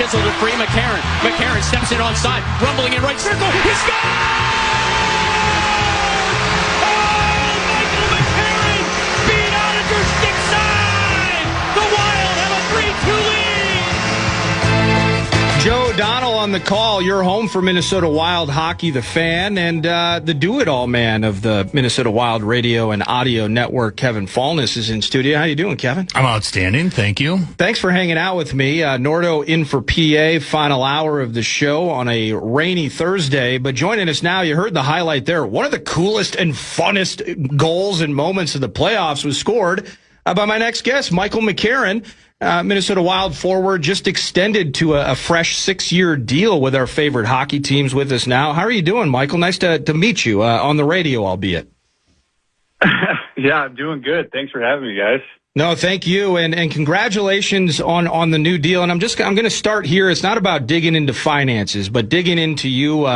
chiseled it free. McCarron. McCarron steps in onside, rumbling in right circle. He scores! Joe O'Donnell on the call. You're home for Minnesota Wild Hockey, the fan, and the do-it-all man of the Minnesota Wild Radio and Audio Network, Kevin Falness, is in studio. How you doing, Kevin? I'm outstanding. Thank you. Thanks for hanging out with me. Nordo in for PA, final hour of the show on a rainy Thursday. But joining us now, you heard the highlight there. One of the coolest and funnest goals and moments of the playoffs was scored by my next guest, Michael McCarron. Minnesota Wild forward, just extended to a fresh 6-year deal with our favorite hockey teams with us now. How are you doing, Michael? Nice to meet you on the radio, albeit. Yeah, I'm doing good. Thanks for having me, guys. No, thank you, and congratulations on the new deal. And I'm going to start here. It's not about digging into finances, but digging into you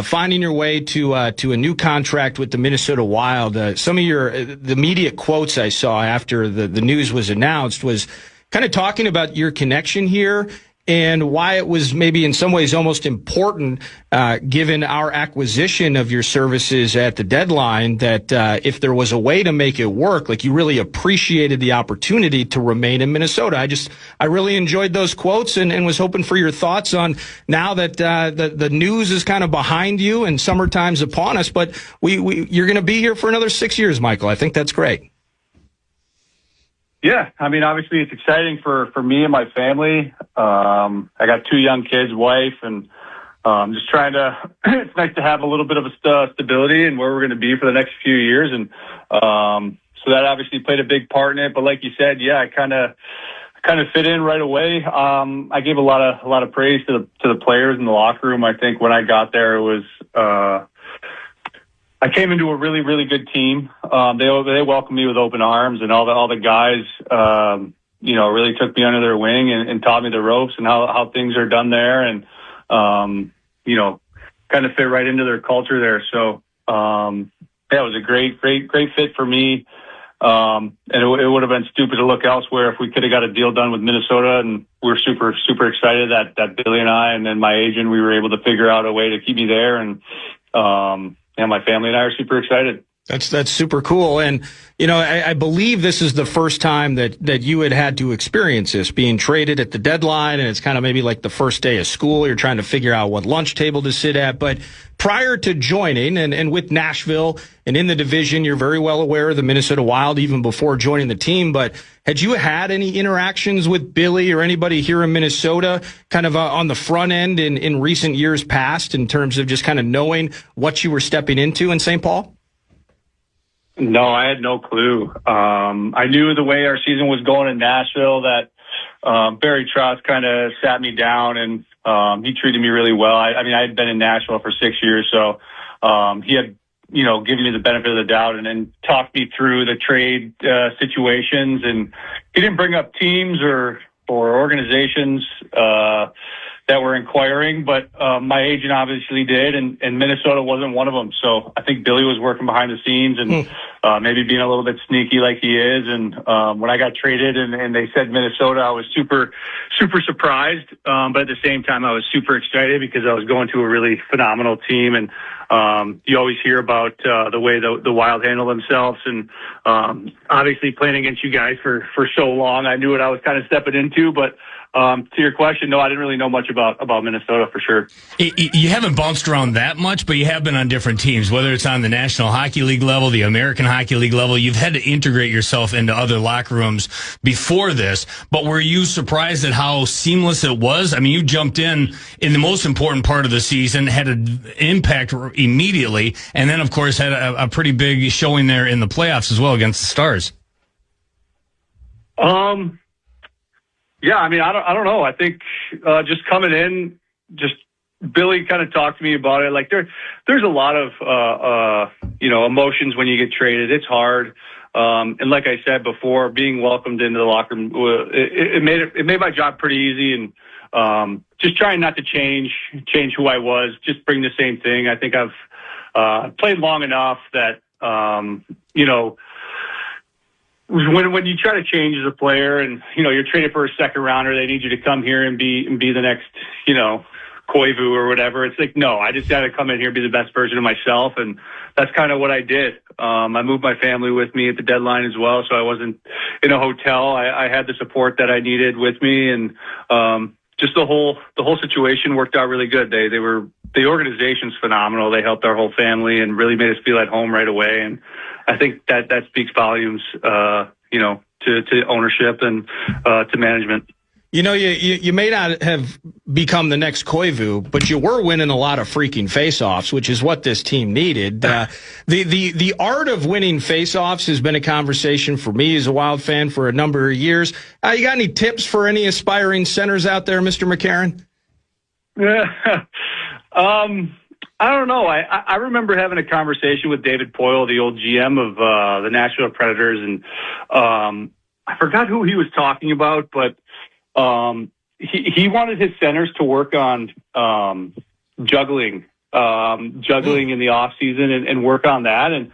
finding your way to a new contract with the Minnesota Wild. Some of the immediate quotes I saw after the news was announced was kind of talking about your connection here and why it was maybe in some ways almost important, given our acquisition of your services at the deadline, that if there was a way to make it work, like you really appreciated the opportunity to remain in Minnesota. I really enjoyed those quotes and was hoping for your thoughts on now that the news is kind of behind you and summertime's upon us, but you're going to be here for another 6 years, Michael. I think that's great. Yeah, I mean, obviously it's exciting for me and my family. I got 2 young kids, wife, and just trying to, it's nice to have a little bit of a stability and where we're going to be for the next few years. And so that obviously played a big part in it. But like you said, yeah, I kind of fit in right away. I gave a lot of praise to the players in the locker room. I think when I got there, it was, I came into a really, really good team. They welcomed me with open arms, and all the guys, really took me under their wing and taught me the ropes and how things are done there, and kind of fit right into their culture there. So it was a great fit for me. And it would have been stupid to look elsewhere if we could have got a deal done with Minnesota, and we're super, super excited that Billy and I and then my agent, we were able to figure out a way to keep me there, and my family and I are super excited. That's super cool. And, I believe this is the first time that you had to experience this, being traded at the deadline, and it's kind of maybe like the first day of school. You're trying to figure out what lunch table to sit at. But prior to joining and with Nashville and in the division, you're very well aware of the Minnesota Wild even before joining the team. But had you had any interactions with Billy or anybody here in Minnesota kind of on the front end in recent years past in terms of just kind of knowing what you were stepping into in St. Paul? No, I had no clue. I knew the way our season was going in Nashville that Barry Trotz kind of sat me down, and he treated me really well. I had been in Nashville for 6 years, so he had, given me the benefit of the doubt and then talked me through the trade situations. And he didn't bring up teams or organizations that were inquiring, but my agent obviously did, and Minnesota wasn't one of them. So I think Billy was working behind the scenes and maybe being a little bit sneaky like he is. And when I got traded and they said Minnesota, I was super, super surprised. But at the same time, I was super excited because I was going to a really phenomenal team. And you always hear about the way the Wild handle themselves. And obviously playing against you guys for so long, I knew what I was kind of stepping into. But to your question, no, I didn't really know much about Minnesota for sure. You haven't bounced around that much, but you have been on different teams, whether it's on the National Hockey League level, the American Hockey League level. You've had to integrate yourself into other locker rooms before this, but were you surprised at how seamless it was? I mean, you jumped in the most important part of the season, had an impact immediately, and then, of course, had a pretty big showing there in the playoffs as well against the Stars. Yeah, I mean, I don't know. I think just coming in, just Billy kind of talked to me about it. Like there's a lot of emotions when you get traded. It's hard, and like I said before, being welcomed into the locker room, it made my job pretty easy. And just trying not to change who I was, just bring the same thing. I think I've played long enough that when you try to change as a player and, you're traded for a second rounder, they need you to come here and be the next, Koivu or whatever. It's like, no, I just got to come in here and be the best version of myself. And that's kind of what I did. I moved my family with me at the deadline as well. So I wasn't in a hotel. I had the support that I needed with me. And, just the whole situation worked out really good. The organization's phenomenal. They helped our whole family and really made us feel at home right away. And I think that speaks volumes, to ownership and, to management. You may not have become the next Koivu, but you were winning a lot of freaking face-offs, which is what this team needed. The art of winning face-offs has been a conversation for me as a Wild fan for a number of years. You got any tips for any aspiring centers out there, Mr. McCarron? I don't know. I remember having a conversation with David Poyle, the old GM of the Nashville Predators, and I forgot who he was talking about, but he wanted his centers to work on juggling in the off season and work on that. And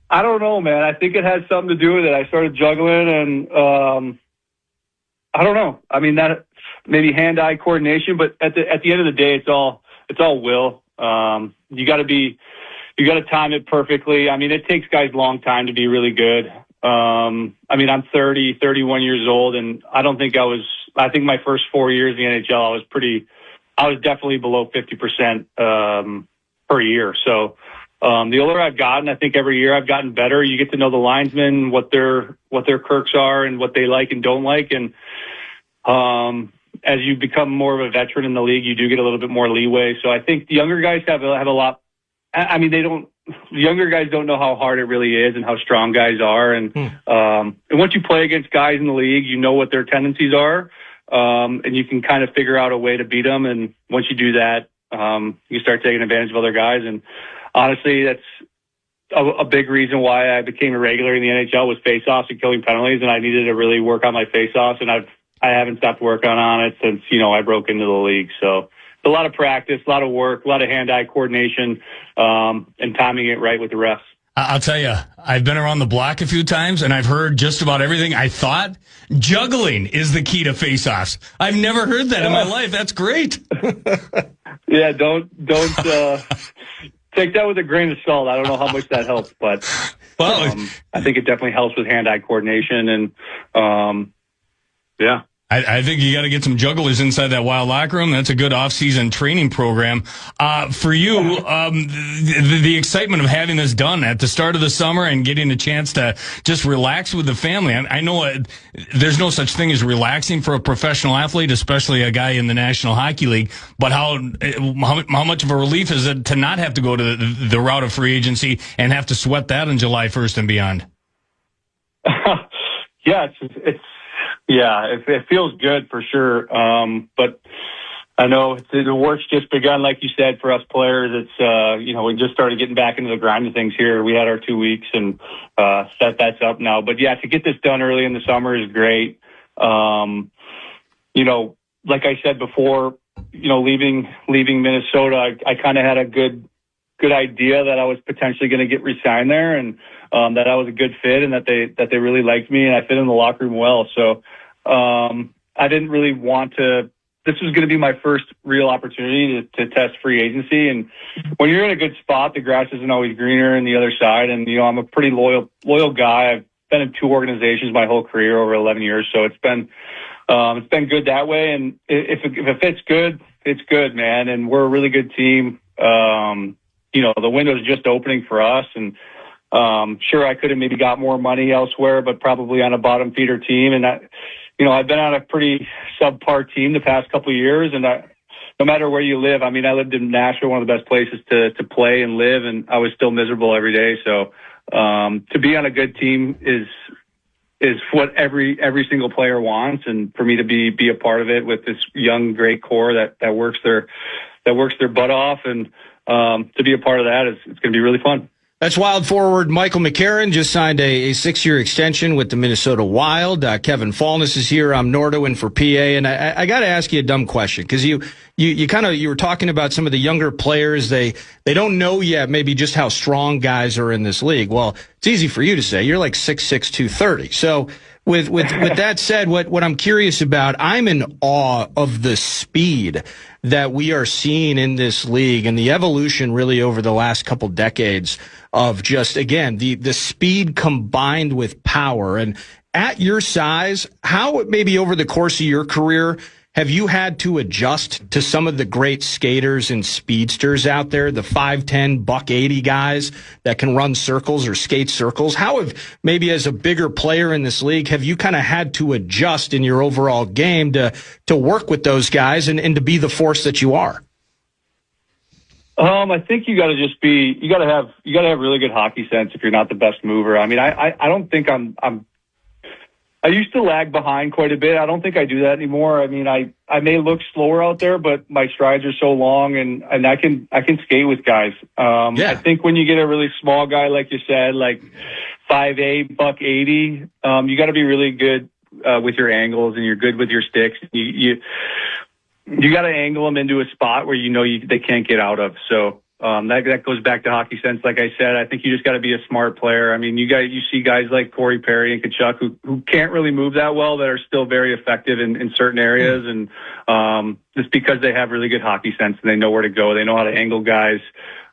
I don't know, man. I think it has something to do with it. I started juggling, and I don't know. I mean, that maybe hand-eye coordination, but at the end of the day, it's all will. You got to time it perfectly. I mean, it takes guys a long time to be really good. I mean, I'm 31 years old, and I think my first 4 years in the NHL, I was definitely below 50%, per year. So, the older I've gotten, I think every year I've gotten better. You get to know the linesmen, what their quirks are and what they like and don't like. And, as you become more of a veteran in the league, you do get a little bit more leeway. So I think the younger guys have a lot. I mean, the younger guys don't know how hard it really is and how strong guys are. And once you play against guys in the league, you know what their tendencies are. And you can kind of figure out a way to beat them. And once you do that, you start taking advantage of other guys. And honestly, that's a big reason why I became a regular in the NHL was faceoffs and killing penalties. And I needed to really work on my faceoffs. And I haven't stopped working on it since, I broke into the league. So a lot of practice, a lot of work, a lot of hand-eye coordination, and timing it right with the refs. I'll tell you, I've been around the block a few times, and I've heard just about everything. I thought juggling is the key to face-offs. I've never heard that in my life. That's great. Yeah, don't take that with a grain of salt. I don't know how much that helps, but I think it definitely helps with hand-eye coordination, and yeah. I think you got to get some jugglers inside that Wild locker room. That's a good off-season training program. For you, the excitement of having this done at the start of the summer and getting a chance to just relax with the family. I know there's no such thing as relaxing for a professional athlete, especially a guy in the National Hockey League. But how much of a relief is it to not have to go to the route of free agency and have to sweat that on July 1st and beyond? Yeah, it feels good for sure. But I know the work's just begun, like you said, for us players. It's, we just started getting back into the grind of things here. We had our 2 weeks and, that's up now. But yeah, to get this done early in the summer is great. Like I said before, leaving Minnesota, I kind of had a good idea that I was potentially going to get re-signed there and, that I was a good fit and that they really liked me and I fit in the locker room well. So, I didn't really want to, this was going to be my first real opportunity to test free agency. And when you're in a good spot, the grass isn't always greener on the other side. And, I'm a pretty loyal guy. I've been in 2 organizations my whole career over 11 years. So it's been good that way. And if it fits good, it's good, man. And we're a really good team. The window's just opening for us and, sure, I could have maybe got more money elsewhere, but probably on a bottom feeder team. And I've been on a pretty subpar team the past couple of years, and no matter where you live, I mean, I lived in Nashville, one of the best places to play and live, and I was still miserable every day. So, to be on a good team is what every single player wants, and for me to be a part of it with this young, great core that works their butt off, and to be a part of that it's going to be really fun. That's Wild forward Michael McCarron just signed a 6-year extension with the Minnesota Wild. Kevin Falness is here. I'm Nordo in for PA, and I got to ask you a dumb question because you were talking about some of the younger players. They don't know yet maybe just how strong guys are in this league. Well, it's easy for you to say. You're like 6'6", 230. So with that said, what I'm curious about, I'm in awe of the speed that we are seeing in this league and the evolution really over the last couple decades of just, again, the speed combined with power. And at your size, how maybe over the course of your career have you had to adjust to some of the great skaters and speedsters out there, the 5'10", $180 guys that can run circles or skate circles? How have, maybe as a bigger player in this league, have you kind of had to adjust in your overall game to work with those guys and to be the force that you are? I think you got to have really good hockey sense if you're not the best mover. I mean, I don't think I used to lag behind quite a bit. I don't think I do that anymore. I mean, I may look slower out there, but my strides are so long and I can skate with guys. I think when you get a really small guy, like you said, like 5'8", $180, you got to be really good with your angles and you're good with your sticks. You got to angle them into a spot where they can't get out of. So that goes back to hockey sense. Like I said, I think you just got to be a smart player. I mean, you see guys like Corey Perry and Kachuk who can't really move that well that are still very effective in certain areas. And just because they have really good hockey sense and they know where to go, they know how to angle guys.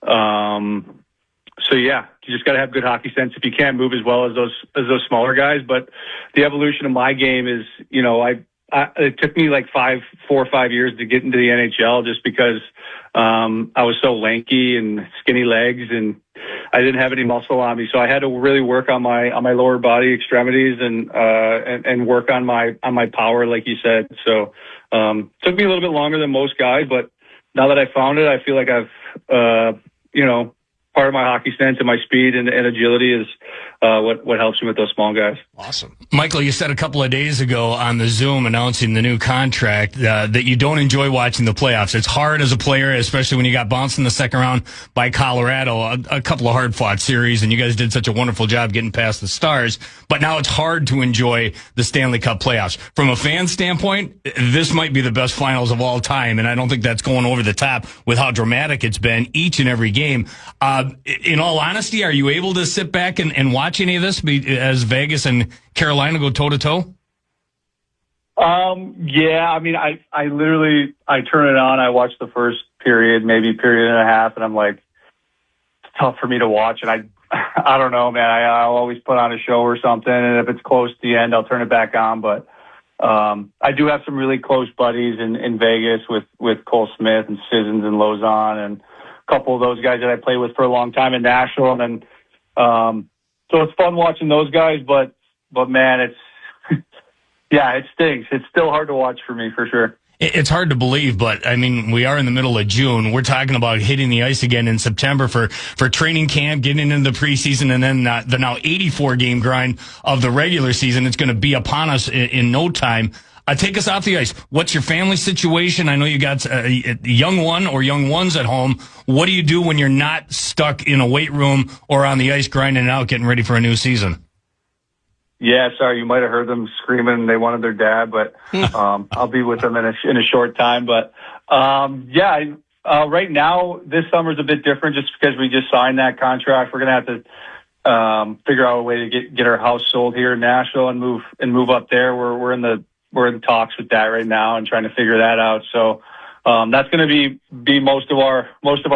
So yeah, you just got to have good hockey sense if you can't move as well as those smaller guys. But the evolution of my game is, it took me like 4 or 5 years to get into the NHL just because I was so lanky and skinny legs and I didn't have any muscle on me. So I had to really work on my lower body extremities and work on my power, like you said. So took me a little bit longer than most guys, but now that I found it, I feel like I've part of my hockey sense and my speed and agility is what helps me with those small guys. Awesome. Michael, you said a couple of days ago on the Zoom announcing the new contract that you don't enjoy watching the playoffs. It's hard as a player, especially when you got bounced in the second round by Colorado, a couple of hard-fought series, and you guys did such a wonderful job getting past the Stars. But now it's hard to enjoy the Stanley Cup playoffs. From a fan standpoint, this might be the best finals of all time, and I don't think that's going over the top with how dramatic it's been each and every game. In all honesty, are you able to sit back and watch any of this as Vegas and Carolina go toe-to-toe? Yeah, I mean, I literally turn it on, I watch the first period, maybe period and a half, and I'm like, it's tough for me to watch. And I don't know, man, I'll always put on a show or something, and if it's close to the end, I'll turn it back on. But I do have some really close buddies in Vegas with Cole Smith and Sissons and Lozon and a couple of those guys that I played with for a long time in Nashville. And so it's fun watching those guys, but man, it's, yeah, it stinks. It's still hard to watch for me, for sure. It's hard to believe, but I mean, we are in the middle of June. We're talking about hitting the ice again in September for training camp, getting into the preseason, and then the now 84 game grind of the regular season. It's going to be upon us in no time. Take us off the ice. What's your family situation? I know you got a young one or young ones at home. What do you do when you're not stuck in a weight room or on the ice grinding it out, getting ready for a new season? Yeah, sorry, you might have heard them screaming. They wanted their dad, but I'll be with them in a short time. But right now, this summer's a bit different just because we just signed that contract. We're gonna have to figure out a way to get our house sold here in Nashville and move up there. We're in talks with that right now and trying to figure that out. So that's going to be most of our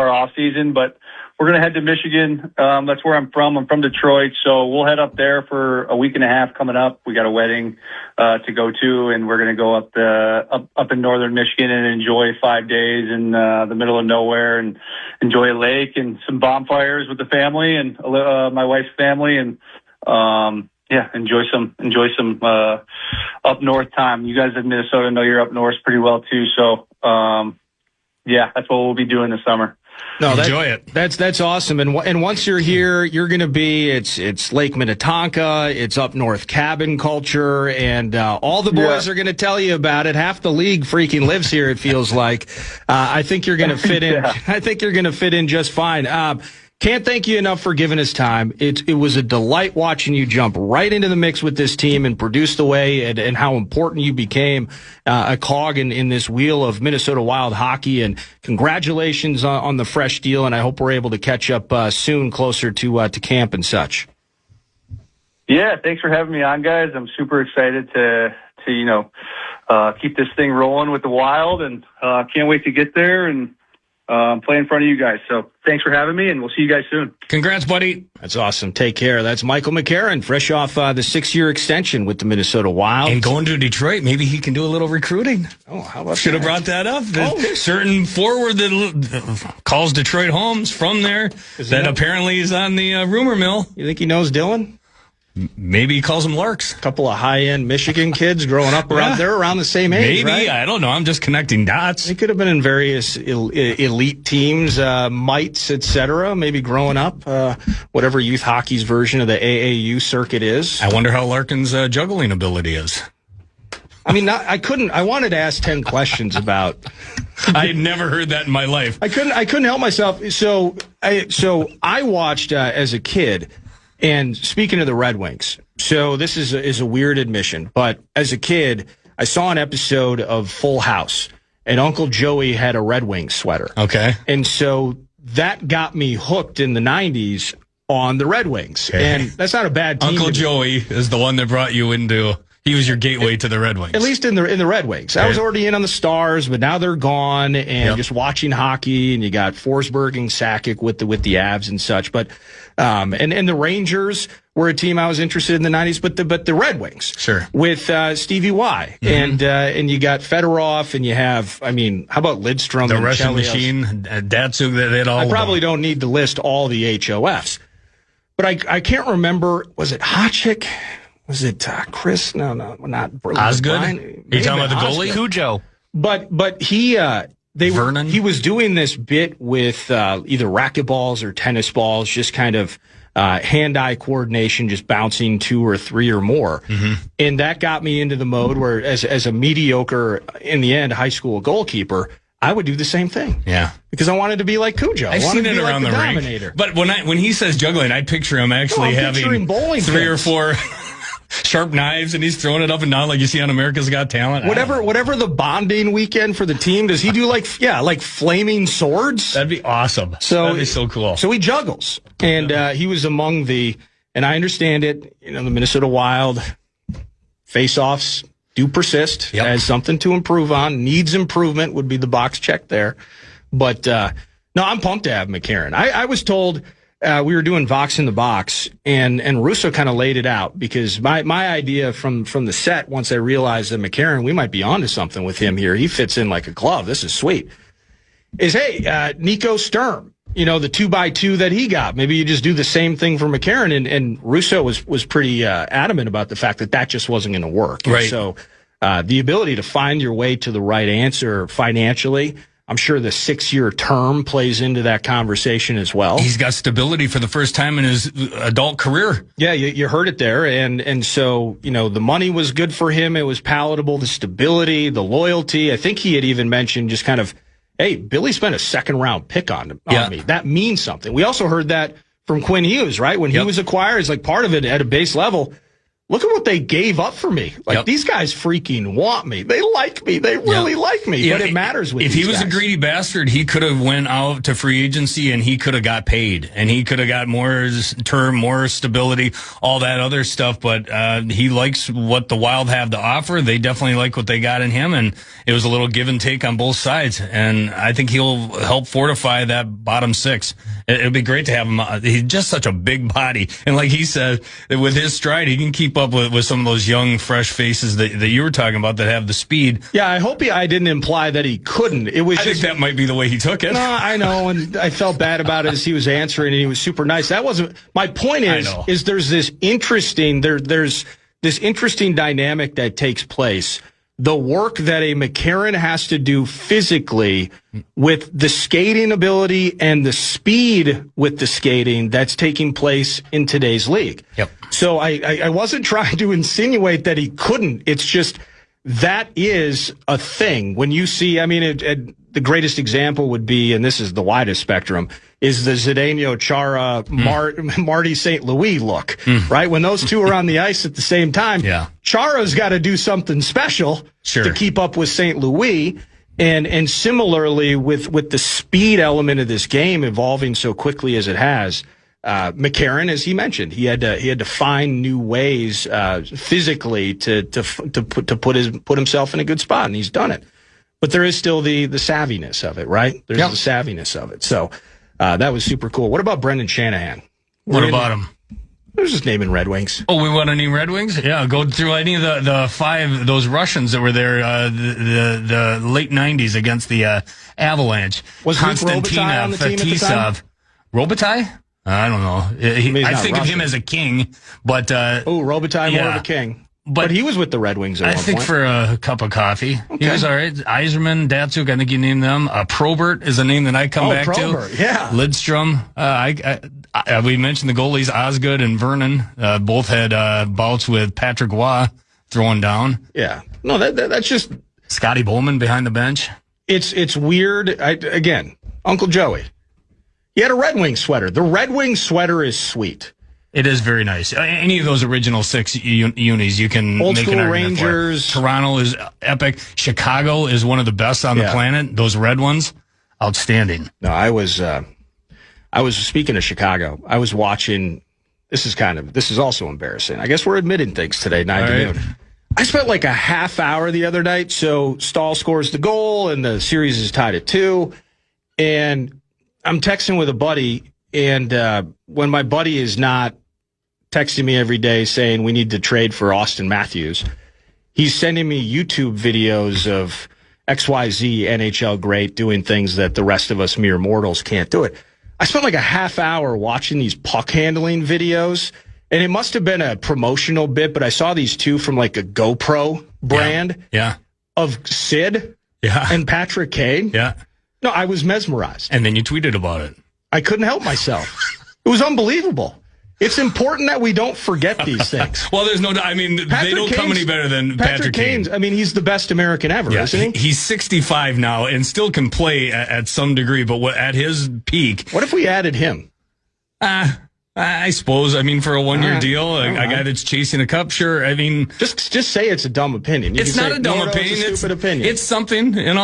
off season, but we're going to head to Michigan. That's where I'm from. I'm from Detroit. So we'll head up there for a week and a half coming up. We got a wedding to go to, and we're going to go up in northern Michigan and enjoy 5 days in the middle of nowhere and enjoy a lake and some bonfires with the family and my wife's family. And yeah, enjoy some up north time. You guys in Minnesota know you're up north pretty well too. So yeah, that's what we'll be doing this summer. No, enjoy it. That's awesome. And once you're here, you're going to be it's Lake Minnetonka, it's up north cabin culture, and all the boys are going to tell you about it. Half the league freaking lives here. It feels like. I think you're going to fit in. I think you're going to fit in just fine. Can't thank you enough for giving us time. It was a delight watching you jump right into the mix with this team and produce the way and how important you became a cog in this wheel of Minnesota Wild hockey. And congratulations on the fresh deal, and I hope we're able to catch up soon closer to camp and such. Yeah, thanks for having me on, guys. I'm super excited to keep this thing rolling with the Wild, and can't wait to get there and play in front of you guys. So thanks for having me, and we'll see you guys soon. Congrats, buddy. That's awesome. Take care. That's Michael McCarron, fresh off the 6-year extension with the Minnesota Wild. And going to Detroit, maybe he can do a little recruiting. Oh, how about Should have brought that up. Certain forward that calls Detroit Homes from there that apparently is on the rumor mill. You think he knows Dylan? Maybe he calls them Larks. A couple of high-end Michigan kids growing up around they're around the same age, Maybe. right? I don't know. I'm just connecting dots. They could have been in various elite teams, mites, etc. Maybe growing up, whatever youth hockey's version of the AAU circuit is. I wonder how Larkin's juggling ability is. I mean, I wanted to ask 10 questions about. I had never heard that in my life. I couldn't help myself. So I watched as a kid. And speaking of the Red Wings, so this is a weird admission, but as a kid, I saw an episode of Full House, and Uncle Joey had a Red Wings sweater. Okay. And so that got me hooked in the 90s on the Red Wings. Okay. And that's not a bad team. Uncle Joey is the one that brought you into. He was your gateway to the Red Wings. At least in the Red Wings. I was already in on the Stars, but now they're gone, and just watching hockey, and you got Forsberg and Sakic with the Avs and such. But and the Rangers were a team I was interested in the 90s, but the Red Wings. Sure. With Stevie Y. Mm-hmm. And you got Fedorov, and you have, I mean, how about Lidstrom? The Russian Machine, Datsuk, they had all I probably don't need to list all the HOFs. But I can't remember, was it Hotchik? Was it Chris? No, not Osgood. Are you talking about the goalie? Cujo. But he Vernon? He was doing this bit with either racquetballs or tennis balls, just kind of hand-eye coordination, just bouncing 2 or 3 or more. Mm-hmm. And that got me into the mode where, as a mediocre, in the end, high school goalkeeper, I would do the same thing. Yeah. Because I wanted to be like Cujo. I've seen it around the rink. But when he says juggling, I picture him actually having 3 or 4 sharp knives, and he's throwing it up and down like you see on America's Got Talent. Whatever the bonding weekend for the team, does he do like flaming swords? That'd be awesome. That'd be so cool. So he juggles, and he was among and I understand it, the Minnesota Wild face-offs do persist as something to improve on. Needs improvement would be the box check there. But no, I'm pumped to have McCarron. I was told we were doing Vox in the Box, and Russo kind of laid it out, because my idea from the set, once I realized that McCarron, we might be onto something with him here. He fits in like a glove. This is sweet. Is, hey, Nico Sturm, the 2x2 that he got. Maybe you just do the same thing for McCarron. And Russo was pretty adamant about the fact that just wasn't going to work. Right. And so the ability to find your way to the right answer financially, I'm sure the 6-year term plays into that conversation as well. He's got stability for the first time in his adult career. Yeah, you heard it there. And so, the money was good for him. It was palatable, the stability, the loyalty. I think he had even mentioned just kind of, hey, Billy spent a 2nd-round pick on me. That means something. We also heard that from Quinn Hughes, right? When he was acquired, it's like part of it at a base level. Look at what they gave up for me. These guys freaking want me. They like me. They really like me. But it matters with If these he was guys. a gready bastard, he could have went out to free agency and he could have got paid. And he could have got more term, more stability, all that other stuff. But he likes what the Wild have to offer. They definitely like what they got in him. And it was a little give and take on both sides. And I think he'll help fortify that bottom 6. It'd be great to have him. He's just such a big body. And like he said, with his stride, he can keep up with some of those young, fresh faces that you were talking about that have the speed. Yeah, I hope I didn't imply that he couldn't. It was. I think that might be the way he took it. No, I know, and I felt bad about it as he was answering, and he was super nice. That wasn't my point. Is there's this interesting there's this interesting dynamic that takes place. The work that a McCarron has to do physically with the skating ability and the speed with the skating that's taking place in today's league. Yep. So I wasn't trying to insinuate that he couldn't. It's just that is a thing. When you see, I mean, the greatest example would be, and this is the widest spectrum, is the Zdeno Chara, Marty St. Louis look, right? When those two are on the ice at the same time, Chara's got to do something special to keep up with St. Louis. And similarly, with the speed element of this game evolving so quickly as it has, McCarron, as he mentioned, he had to find new ways physically to put himself in a good spot, and he's done it. But there is still the savviness of it, right? There's the savviness of it. So that was super cool. What about Brendan Shanahan? What about him? There's just naming Red Wings. Oh, we want to name Red Wings? Yeah, go through any of the five, those Russians that were there, the late 90s against the Avalanche. Was Konstantina on the team at the time? Robitaille? I don't know. I think of him as a king, but... Robitaille, more of a king. But he was with the Red Wings at one point. I think for a cup of coffee. Okay. He was all right. Eiserman, Datsuk, I think you named them. Probert is a name that I come back Probert, to. Yeah. Lidstrom. We mentioned the goalies, Osgood and Vernon. Both had bouts with Patrick Waugh throwing down. Yeah. No, that's just... Scotty Bowman behind the bench. It's weird. Again, Uncle Joey. He had a Red Wing sweater. The Red Wing sweater is sweet. It is very nice. Any of those original 6 unis, you can Old make school an argument Rangers. For. Toronto is epic. Chicago is one of the best on the planet. Those red ones, outstanding. No, I was speaking of Chicago. I was watching. This is also embarrassing. I guess we're admitting things today, 9 to noon. I spent like a half hour the other night. So Stahl scores the goal, and the series is tied at 2. And I'm texting with a buddy. And when my buddy is not texting me every day saying we need to trade for Austin Matthews, he's sending me YouTube videos of XYZ NHL great doing things that the rest of us mere mortals can't do it. I spent like a half hour watching these puck handling videos, and it must have been a promotional bit, but I saw these two from like a GoPro brand of Sid and Patrick Kane. Yeah. No, I was mesmerized. And then you tweeted about it. I couldn't help myself. It was unbelievable. It's important that we don't forget these things. Well, there's no doubt. I mean, they don't come any better than Patrick Kane. I mean, he's the best American ever, isn't he? He's 65 now and still can play at some degree, but at his peak. What if we added him? I suppose. I mean, for a one-year deal, a guy that's chasing a cup, sure. I mean, just say it's a dumb opinion. It's not a dumb opinion. It's a stupid opinion. It's something. You know,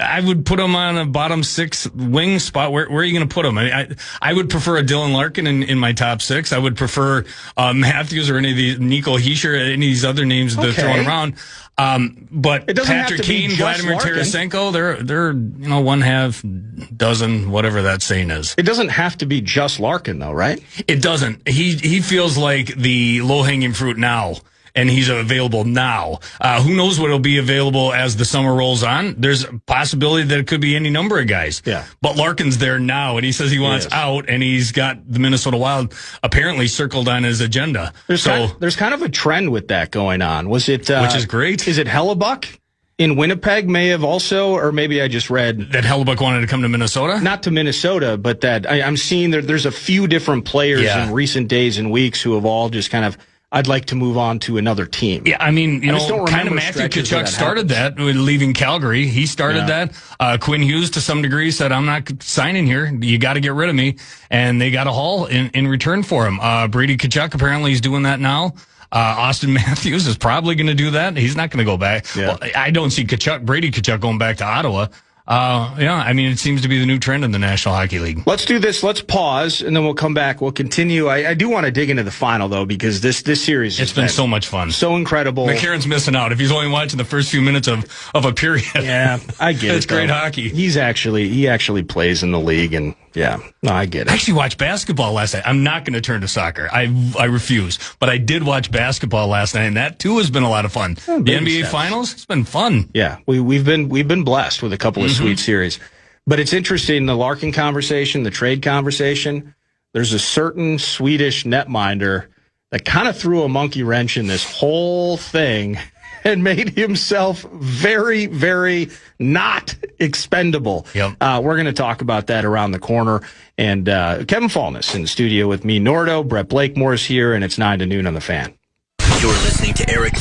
I would put him on a bottom 6 wing spot. Where are you going to put him? I would prefer a Dylan Larkin in my top 6. I would prefer Matthews or any of these Nico Hischier, any of these other names that they're throwing around. But Patrick Kane, Vladimir Tarasenko, they're one half dozen, whatever that saying is. It doesn't have to be just Larkin, though, right? It doesn't. He feels like the low-hanging fruit now, and he's available now. Who knows what will be available as the summer rolls on? There's a possibility that it could be any number of guys. Yeah. But Larkin's there now, and he says he wants out, and he's got the Minnesota Wild apparently circled on his agenda. There's kind of a trend with that going on. Was it? Which is great. Is it Hellebuck in Winnipeg may have also, or maybe I just read that Hellebuck wanted to come to Minnesota? Not to Minnesota, but that I'm seeing there's a few different players in recent days and weeks who have all just kind of, I'd like to move on to another team. Yeah, I mean, kind of Matthew Tkachuk started that with leaving Calgary. He started that. Quinn Hughes, to some degree, said, I'm not signing here. You got to get rid of me. And they got a haul in return for him. Brady Tkachuk apparently is doing that now. Austin Matthews is probably going to do that. He's not going to go back. Yeah. Well, I don't see Brady Tkachuk going back to Ottawa. I mean, it seems to be the new trend in the National Hockey League. Let's do this. Let's pause, and then we'll come back. We'll continue. I do want to dig into the final, though, because this series it's been so much fun. So incredible. McCarron's missing out if he's only watching the first few minutes of a period. Yeah, I get it. It's great hockey. He actually plays in the league, and I get it. I actually watched basketball last night. I'm not going to turn to soccer. I refuse. But I did watch basketball last night, and that too has been a lot of fun. The NBA Finals, it's been fun. Yeah, we've been blessed with a couple of sweet series. But it's interesting, the Larkin conversation, the trade conversation, there's a certain Swedish netminder that kind of threw a monkey wrench in this whole thing and made himself very, very not expendable. Yep. We're going to talk about that around the corner. And Kevin Falness in the studio with me, Nordo, Brett Blakemore's here, and it's 9 to noon on the Fan. You're listening to Eric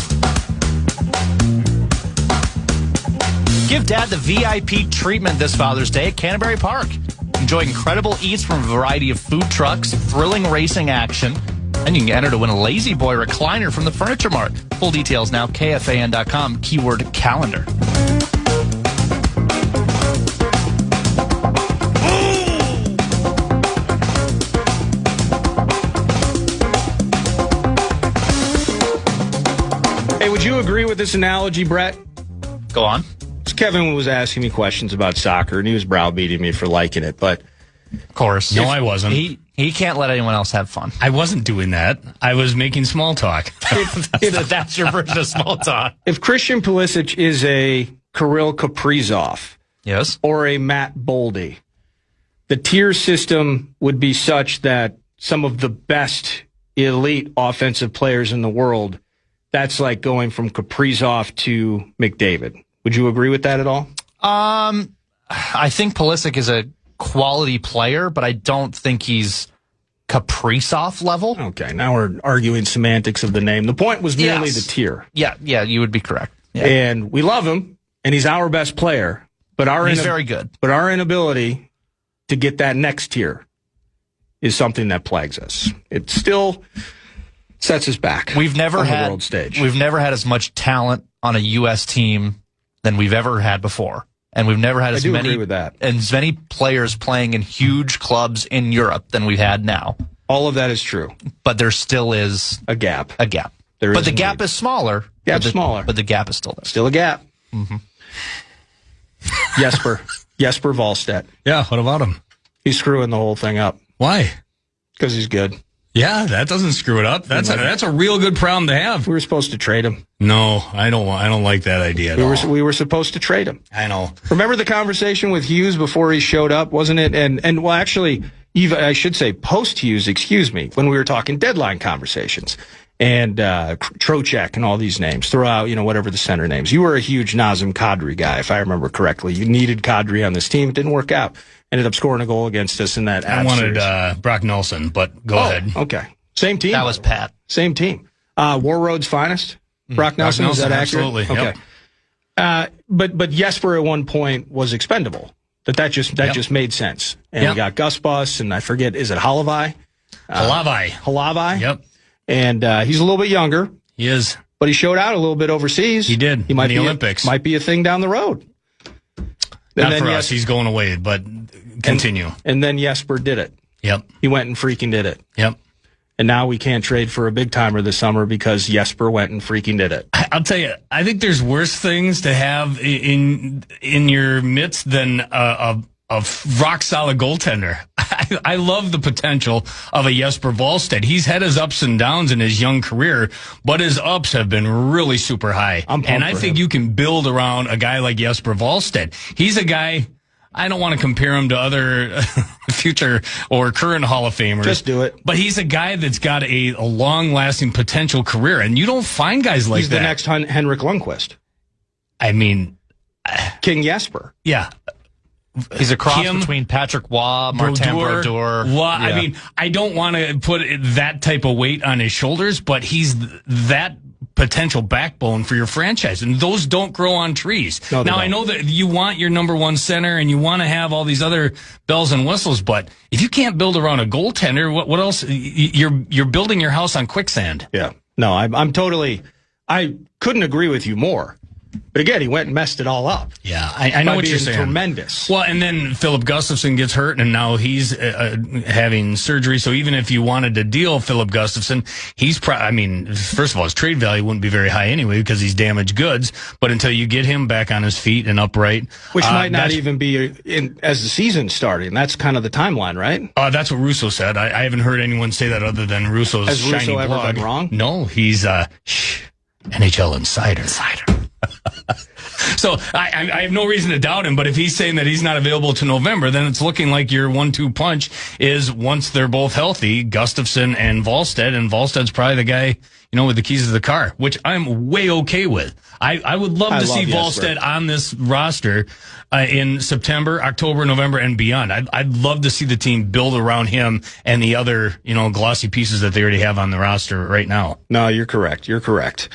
Give Dad the VIP treatment this Father's Day at Canterbury Park. Enjoy incredible eats from a variety of food trucks, thrilling racing action, and you can enter to win a Lazy Boy recliner from the Furniture Mart. Full details now, KFAN.com, keyword calendar. Hey, would you agree with this analogy, Brett? Go on. Kevin was asking me questions about soccer, and he was browbeating me for liking it, but... Of course. No, I wasn't. He can't let anyone else have fun. I wasn't doing that. I was making small talk. That's your version of small talk. If Christian Pulisic is a Kirill Kaprizov, yes, or a Matt Boldy, the tier system would be such that some of the best elite offensive players in the world, that's like going from Kaprizov to McDavid. Would you agree with that at all? I think Pulisic is a quality player, but I don't think he's Kaprizov level. Okay, now we're arguing semantics of the name. The point was merely the tier. Yeah, you would be correct. Yeah. And we love him, and he's our best player. But he's very good. But our inability to get that next tier is something that plagues us. It still sets us back. We've never on had the world stage. We've never had as much talent on a U.S. team than we've ever had before. And we've never had as many players playing in huge clubs in Europe than we've had now. All of that is true. But there still is a gap. But the gap is smaller. But the gap is still there. Still a gap. Mm-hmm. Jesper Wallstedt. Yeah, what about him? He's screwing the whole thing up. Why? Because he's good. Yeah, that doesn't screw it up. That's a real good problem to have. We were supposed to trade him. No, I don't like that idea at all. We were supposed to trade him. I know. Remember the conversation with Hughes before he showed up, wasn't it? And well, actually, I should say post Hughes, excuse me, when we were talking deadline conversations and Trocheck and all these names. Throw out, whatever the center names. You were a huge Nazem Kadri guy, if I remember correctly. You needed Kadri on this team. It didn't work out. Ended up scoring a goal against us in that. I wanted Brock Nelson, but go ahead. Okay, same team. That was Pat. Same team. War Road's finest. Brock Nelson, is that accurate? Absolutely. Okay. Yep. But Jesper at one point was expendable. That just made sense. And we got Gus Bus, and I forget, is it Halavai? Halavai. Yep. And he's a little bit younger. He is. But he showed out a little bit overseas. He did. He might in the Olympics. Might be a thing down the road. Not for us. He's going away, but continue. And then Jesper did it. Yep. He went and freaking did it. Yep. And now we can't trade for a big timer this summer because Jesper went and freaking did it. I'll tell you, I think there's worse things to have in your midst than a rock solid goaltender. I love the potential of a Jesper Wallstedt. He's had his ups and downs in his young career, but his ups have been really super high. And I think you can build around a guy like Jesper Wallstedt. He's a guy, I don't want to compare him to other future or current Hall of Famers. Just do it. But he's a guy that's got a long-lasting potential career, and you don't find guys like that. He's the next Henrik Lundqvist. I mean... King Jesper. Yeah. He's a cross between Patrick Waugh, Martin Brodeur. Well, yeah. I mean, I don't want to put that type of weight on his shoulders, but he's that potential backbone for your franchise, and those don't grow on trees. No, now, I know that you want your number one center, and you want to have all these other bells and whistles, but if you can't build around a goaltender, what else? You're building your house on quicksand. Yeah. No, I couldn't agree with you more. But again, he went and messed it all up. Yeah, I know what you're saying. Tremendous. Well, and then Philip Gustafsson gets hurt, and now he's having surgery. So even if you wanted to deal Philip Gustafsson, first of all, his trade value wouldn't be very high anyway because he's damaged goods. But until you get him back on his feet and upright, which might not even be as the season's starting. That's kind of the timeline, right? That's what Russo said. I haven't heard anyone say that other than Russo's Has shiny Russo ever blog. been wrong? No, he's NHL insider. So I have no reason to doubt him, but if he's saying that he's not available to November, then it's looking like your 1-2 punch is once they're both healthy, Gustafsson and Wallstedt, and Wallstedt's probably the guy, with the keys to the car, which I'm way okay with. I would love to see Wallstedt on this roster in September, October, November, and beyond. I'd love to see the team build around him and the other, glossy pieces that they already have on the roster right now. No, you're correct. You're correct.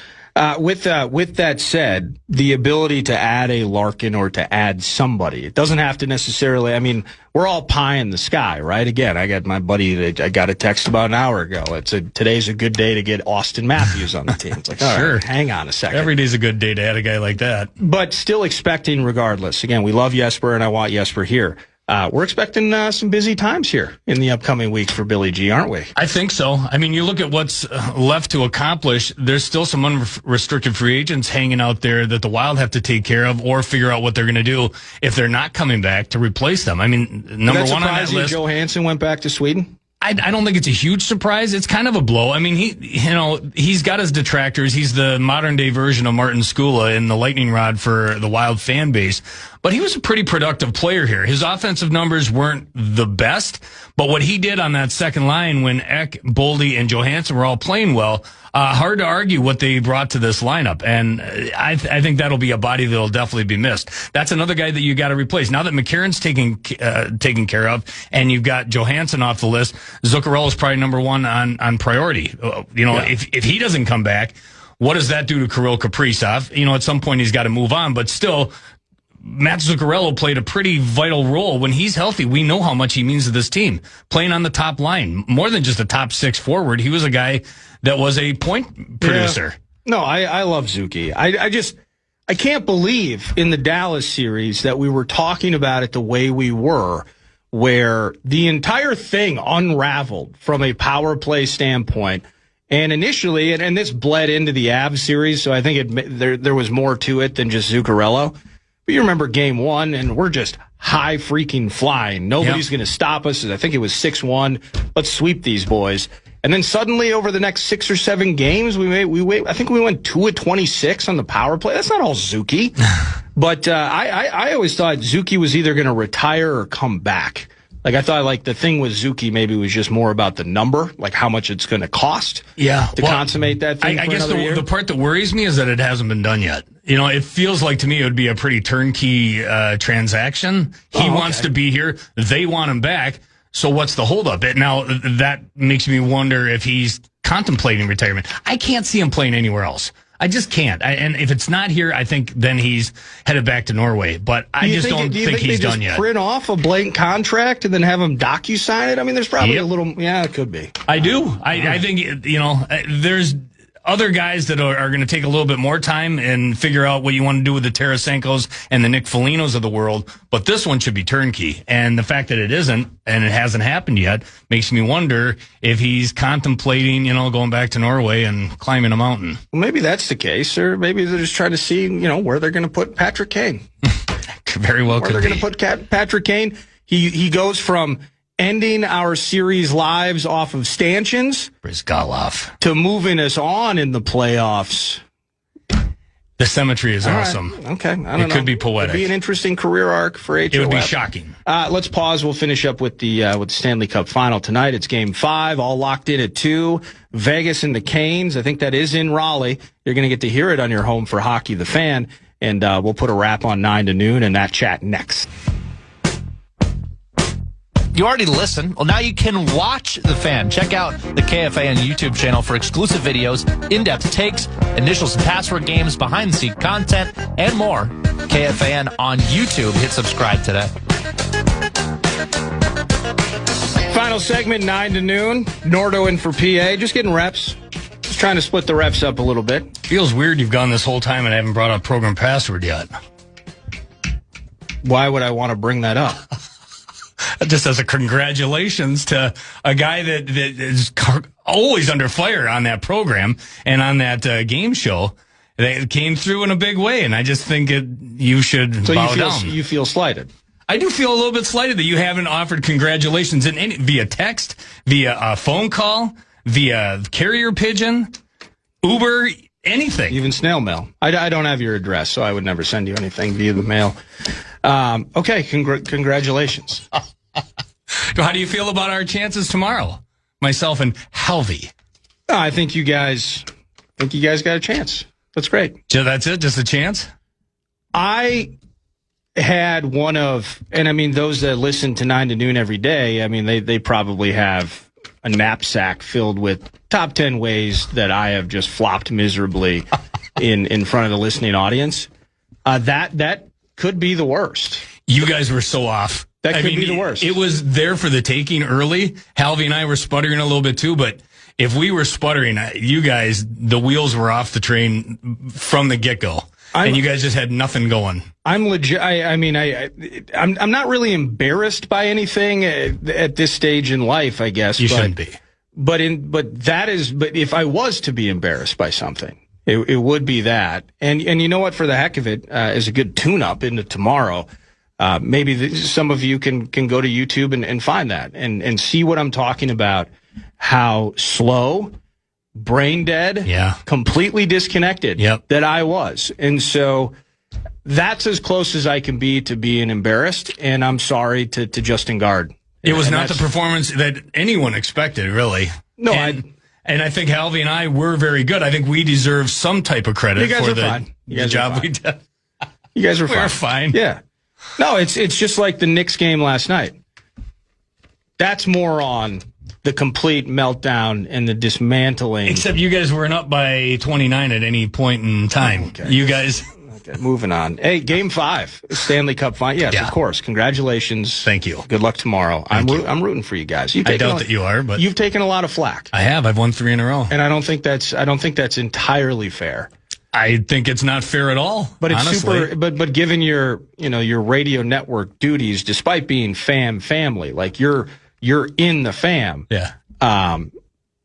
With that said, the ability to add a Larkin or to add somebody, it doesn't have to necessarily, I mean, we're all pie in the sky, right? Again, I got my buddy, I got a text about an hour ago. Today's a good day to get Austin Matthews on the team. It's like, all sure. right, hang on a second. Every day's a good day to add a guy like that. But still expecting regardless. Again, we love Jesper and I want Jesper here. We're expecting some busy times here in the upcoming weeks for Billy G, aren't we? I think so. I mean, you look at what's left to accomplish. There's still some unrestricted free agents hanging out there that the Wild have to take care of or figure out what they're going to do if they're not coming back to replace them. I mean, number one on that list. Johansson went back to Sweden? I don't think it's a huge surprise. It's kind of a blow. I mean, he's got his detractors. He's the modern day version of Martin Skula in the lightning rod for the Wild fan base. But he was a pretty productive player here. His offensive numbers weren't the best, but what he did on that second line when Ek, Boldy, and Johansson were all playing well, hard to argue what they brought to this lineup. And I think that'll be a body that'll definitely be missed. That's another guy that you got to replace. Now that McCarron's taken care of, and you've got Johansson off the list, Zuccarello's probably number one on priority. If he doesn't come back, what does that do to Kirill Kaprizov? At some point he's got to move on, but still, Matt Zuccarello played a pretty vital role. When he's healthy, we know how much he means to this team. Playing on the top line, more than just a top six forward, he was a guy that was a point producer. Yeah. No, I love Zuki. I can't believe in the Dallas series that we were talking about it the way we were, where the entire thing unraveled from a power play standpoint. And initially, and this bled into the Avs series, so I think there was more to it than just Zuccarello. But you remember game one, and we're just high freaking flying. Nobody's going to stop us. I think it was 6-1. Let's sweep these boys. And then suddenly, over the next 6 or 7 games, I think we went 2 of 26 on the power play. That's not all Zuki. But I always thought Zuki was either going to retire or come back. Like, I thought, the thing with Zuki maybe was just more about the number, like how much it's going to cost to consummate that thing. I guess the part that worries me is that it hasn't been done yet. It feels like to me it would be a pretty turnkey transaction. He wants to be here. They want him back. So what's the holdup? Now, that makes me wonder if he's contemplating retirement. I can't see him playing anywhere else. I just can't. And if it's not here, I think then he's headed back to Norway. But I just don't think he's done yet. Print off a blank contract and then have him docu-sign it? I mean, there's probably a little... Yeah, it could be. I do. I think, there's other guys that are going to take a little bit more time and figure out what you want to do with the Tarasenkos and the Nick Folignos of the world. But this one should be turnkey. And the fact that it isn't, and it hasn't happened yet, makes me wonder if he's contemplating, going back to Norway and climbing a mountain. Well, maybe that's the case, or maybe they're just trying to see, where they're going to put Patrick Kane. Very well could be. Where they're going to put Patrick Kane. He goes from ending our series lives off of stanchions Brizgalov to moving us on in the playoffs. The symmetry is awesome. Right. Okay. I don't know. It could be poetic. It would be an interesting career arc for HOF. It would be shocking. Let's pause. We'll finish up with the Stanley Cup final tonight. It's game 5, all locked in at 2. Vegas and the Canes. I think that is in Raleigh. You're going to get to hear it on your home for Hockey the Fan. And we'll put a wrap on 9 to noon and that chat next. You already listened. Well, now you can watch The Fan. Check out the KFAN YouTube channel for exclusive videos, in-depth takes, initials and password games, behind-the-scenes content, and more. KFAN on YouTube. Hit subscribe today. Final segment, 9 to noon. Nordo in for PA. Just getting reps. Just trying to split the reps up a little bit. Feels weird you've gone this whole time and haven't brought up program password yet. Why would I want to bring that up? Just as a congratulations to a guy that is always under fire on that program and on that game show. They came through in a big way, and I just think you should bow down. You feel slighted? I do feel a little bit slighted that you haven't offered congratulations via text, via a phone call, via carrier pigeon, Uber, anything. Even snail mail. I don't have your address, so I would never send you anything via the mail. Okay, congratulations. How do you feel about our chances tomorrow? Myself and Halvey. I think you guys got a chance. That's great. So that's it? Just a chance? I had one of, and I mean, those that listen to 9 to noon every day, I mean, they probably have a knapsack filled with top 10 ways that I have just flopped miserably in front of the listening audience, that could be the worst. You guys were so off. That could be the worst. It was there for the taking early. Halvey and I were sputtering a little bit too, but if we were sputtering, you guys, the wheels were off the train from the get-go. And you guys just had nothing going. I'm legit. I'm not really embarrassed by anything at this stage in life, I guess. You shouldn't be. But if I was to be embarrassed by something, it would be that. And you know what? For the heck of it, as a good tune-up into tomorrow, maybe some of you can go to YouTube and find that and see what I'm talking about. How slow, brain dead, completely disconnected that I was. And so that's as close as I can be to being embarrassed. And I'm sorry to Justin Guard. It was not the performance that anyone expected, really. No, and I think Halvey and I were very good. I think we deserve some type of credit for the job we did. You guys were fine. We're fine. Yeah. No, it's just like the Knicks game last night. That's more on the complete meltdown and the dismantling. Except you guys weren't up by 29 at any point in time. Okay. You guys. Okay, moving on. Hey, Game 5, Stanley Cup final. Yes, of course. Congratulations. Thank you. Good luck tomorrow. I'm rooting for you guys. I doubt that you are, but you've taken a lot of flack. I have. I've won 3 in a row, and I don't think that's entirely fair. I think it's not fair at all. But it's honestly. super. But given your radio network duties, despite being family, like you're in the fam. Yeah.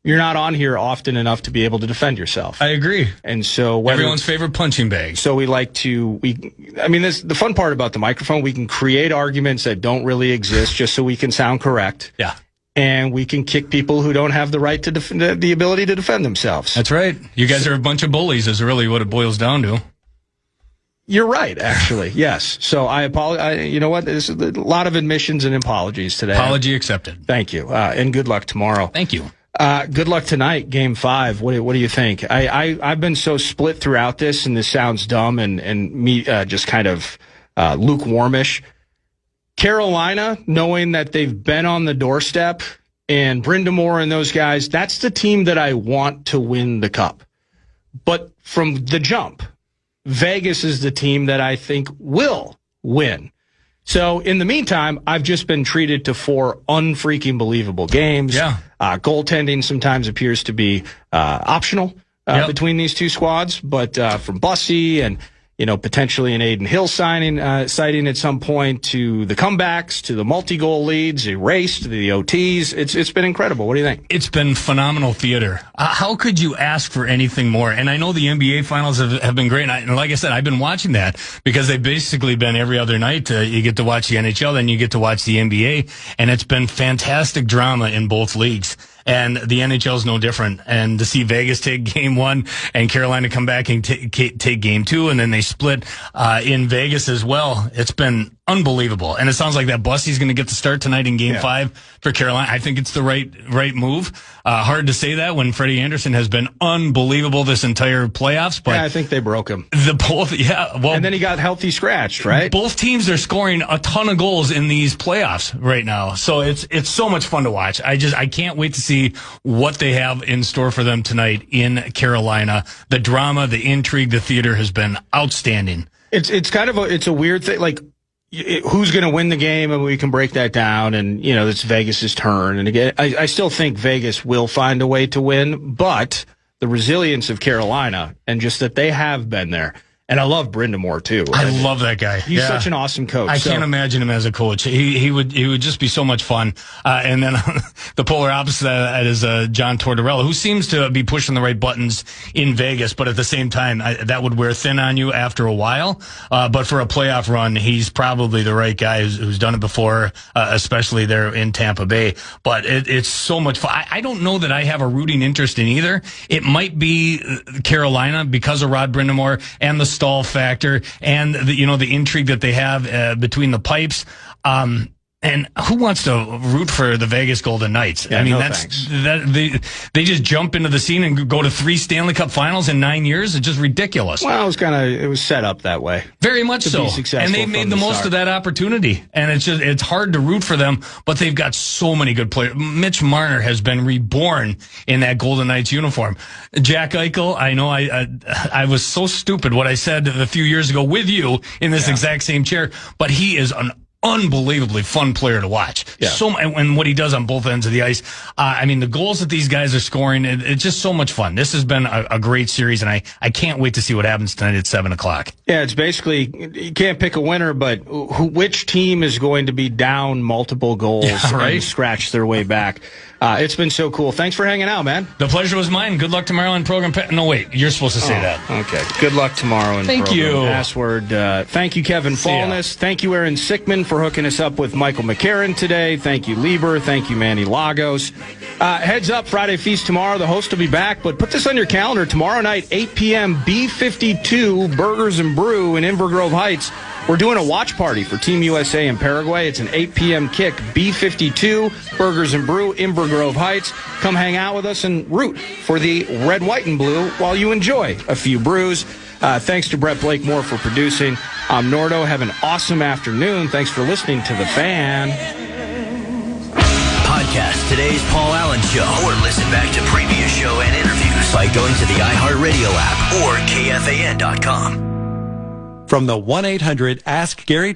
You're not on here often enough to be able to defend yourself. I agree. And so everyone's favorite punching bag. So the fun part about the microphone, we can create arguments that don't really exist just so we can sound correct. Yeah. And we can kick people who don't have the right to the ability to defend themselves. That's right. You guys are a bunch of bullies is really what it boils down to. You're right, actually. Yes. So I apologize. You know what? There's a lot of admissions and apologies today. Apology accepted. Thank you. And good luck tomorrow. Thank you. Good luck tonight, Game 5. What do you think? I've been so split throughout this, and this sounds dumb and me just kind of lukewarmish. Carolina, knowing that they've been on the doorstep, and Brind'Amour and those guys, that's the team that I want to win the Cup. But from the jump, Vegas is the team that I think will win. So in the meantime, I've just been treated to 4 unfreaking believable games. Yeah. Goaltending sometimes appears to be optional between these two squads, but from Bussy and potentially an Aiden Hill sighting at some point, to the comebacks, to the multi-goal leads, a race to the OTs. It's been incredible. What do you think? It's been phenomenal theater. How could you ask for anything more? And I know the NBA finals have been great. And like I said, I've been watching that because they've basically been every other night. You get to watch the NHL, then you get to watch the NBA. And it's been fantastic drama in both leagues. And the NHL is no different. And to see Vegas take Game 1 and Carolina come back and take Game 2, and then they split in Vegas as well, it's been unbelievable. And it sounds like that Bussy's going to get the start tonight in Game 5 for Carolina. I think it's the right move. Hard to say that when Freddie Anderson has been unbelievable this entire playoffs. But I think they broke him. And then he got healthy scratched, right? Both teams are scoring a ton of goals in these playoffs right now. So it's so much fun to watch. I can't wait to see what they have in store for them tonight in Carolina. The drama, the intrigue, the theater has been outstanding. It's kind of a weird thing. Like, who's going to win the game, and we can break that down. And it's Vegas's turn. And again, I still think Vegas will find a way to win, but the resilience of Carolina and just that they have been there. And I love Brind'Amour too. I love that guy. He's such an awesome coach. I can't imagine him as a coach. He would just be so much fun. And then the polar opposite of that is John Tortorella, who seems to be pushing the right buttons in Vegas, but at the same time, that would wear thin on you after a while. But for a playoff run, he's probably the right guy who's done it before, especially there in Tampa Bay. But it's so much fun. I don't know that I have a rooting interest in either. It might be Carolina because of Rod Brind'Amour and the stall factor and the intrigue that they have between the pipes. And who wants to root for the Vegas Golden Knights? Yeah, I mean, no that's thanks. they just jump into the scene and go to 3 Stanley Cup Finals in 9 years. It's just ridiculous. Well, it was set up that way. Very much so. And they made the most of that opportunity. And it's hard to root for them, but they've got so many good players. Mitch Marner has been reborn in that Golden Knights uniform. Jack Eichel, I know I was so stupid what I said a few years ago with you in this exact same chair, but he is an unbelievably fun player to watch. Yeah. And what he does on both ends of the ice. I mean, the goals that these guys are scoring, it's just so much fun. This has been a great series, and I can't wait to see what happens tonight at 7:00. Yeah, it's basically, you can't pick a winner, but which team is going to be down multiple goals and scratch their way back. It's been so cool. Thanks for hanging out, man. The pleasure was mine. Good luck tomorrow in program. No, wait. You're supposed to say that. Okay. Good luck tomorrow in Thank program. you. Password. Thank you, Kevin Falness. Thank you, Aaron Sickman, for hooking us up with Michael McCarron today. Thank you, Lieber. Thank you, Manny Lagos. Heads up, Friday Feast tomorrow. The host will be back, but put this on your calendar. Tomorrow night, 8 p.m., B52 Burgers and Brew in Inver Grove Heights. We're doing a watch party for Team USA in Paraguay. It's an 8 p.m. kick. B52 Burgers and Brew, Inver Grove Heights. Come hang out with us and root for the red, white, and blue while you enjoy a few brews. Thanks to Brett Blakemore for producing. I'm Nordo. Have an awesome afternoon. Thanks for listening to The Fan. Podcast today's Paul Allen Show, or listen back to previous show and interviews by going to the iHeartRadio app or KFAN.com. From the 1-800 Ask Gary